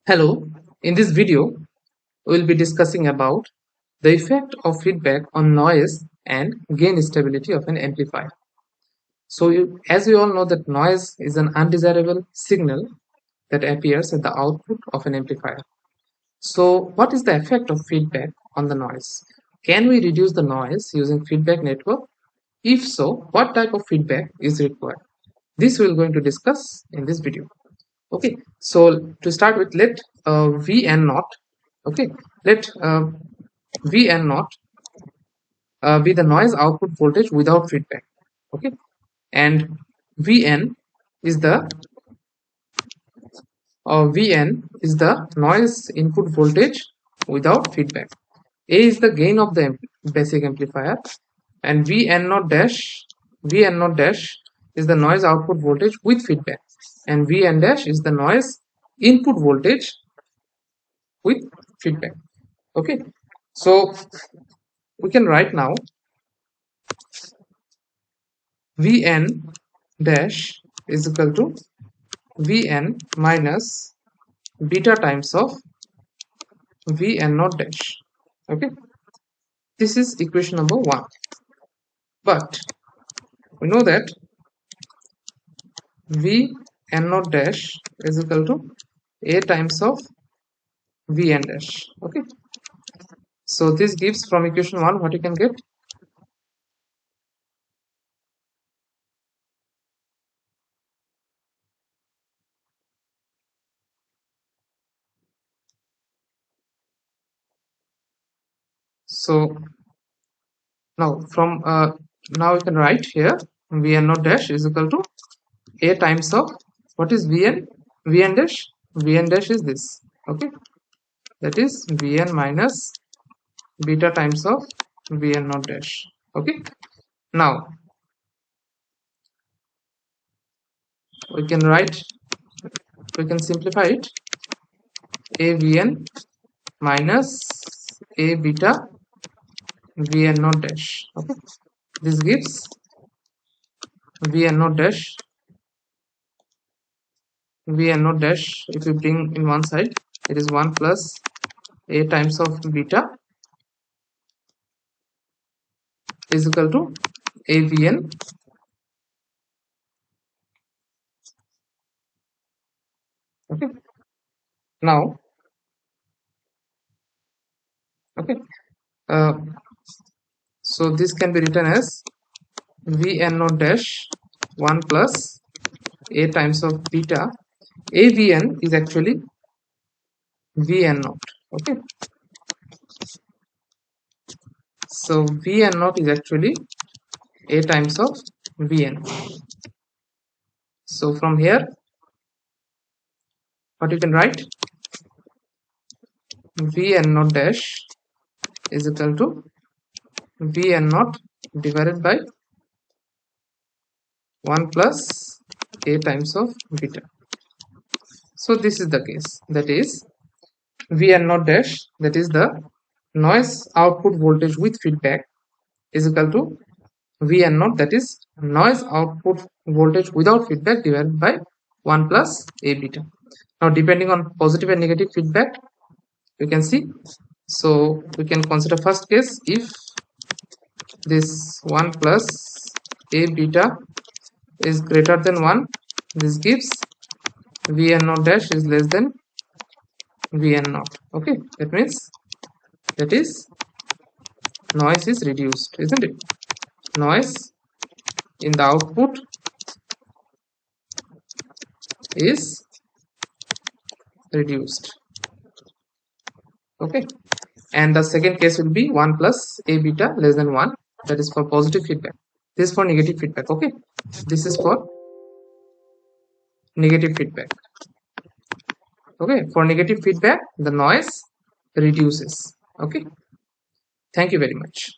Hello, in this video, we will be discussing about the effect of feedback on noise and gain stability of an amplifier. So, as we all know that noise is an undesirable signal that appears at the output of an amplifier. So, what is the effect of feedback on the noise? Can we reduce the noise using feedback network? If so, what type of feedback is required? This we are going to discuss in this video. Okay, so to start with, let V and naught, okay, let V and naught be the noise output voltage without feedback, okay, and Vn is the noise input voltage without feedback. A is the gain of the basic amplifier, and Vn naught dash is the noise output voltage with feedback, and Vn dash is the noise input voltage with feedback. Okay, so we can write now Vn dash is equal to Vn minus beta times of Vn naught dash. Okay, this is equation number 1, but we know that Vn naught dash is equal to A times of Vn dash. Okay, so this gives from equation 1 what you can get. So now from now we can write here Vn naught dash is equal to A times of what is Vn? Vn dash? Vn dash is this. Okay, that is Vn minus beta times of Vn naught dash. Okay, now we can simplify it. A Vn minus A beta Vn naught dash. Okay, this gives Vn naught dash. Vn naught dash, if you bring in one side, it is 1 plus A times of beta is equal to AVN. Okay, now okay, so this can be written as Vn naught dash 1 plus A times of beta. AVN is actually Vn naught. Okay, so Vn naught is actually A times of Vn. So from here, what you can write, Vn naught dash is equal to Vn naught divided by 1 plus A times of beta. So this is the case, that is Vn naught dash, that is the noise output voltage with feedback, is equal to Vn naught, that is noise output voltage without feedback, divided by 1 plus A beta. Now depending on positive and negative feedback, you can see, so we can consider first case. If this 1 plus A beta is greater than 1, this gives Vn naught dash is less than Vn naught. Okay, that means that is noise is reduced, isn't it? Noise in the output is reduced. Okay, and the second case will be 1 plus A beta less than 1, that is for positive feedback. This is for negative feedback. Okay, this is for negative feedback. Okay, for negative feedback the noise reduces. Okay, thank you very much.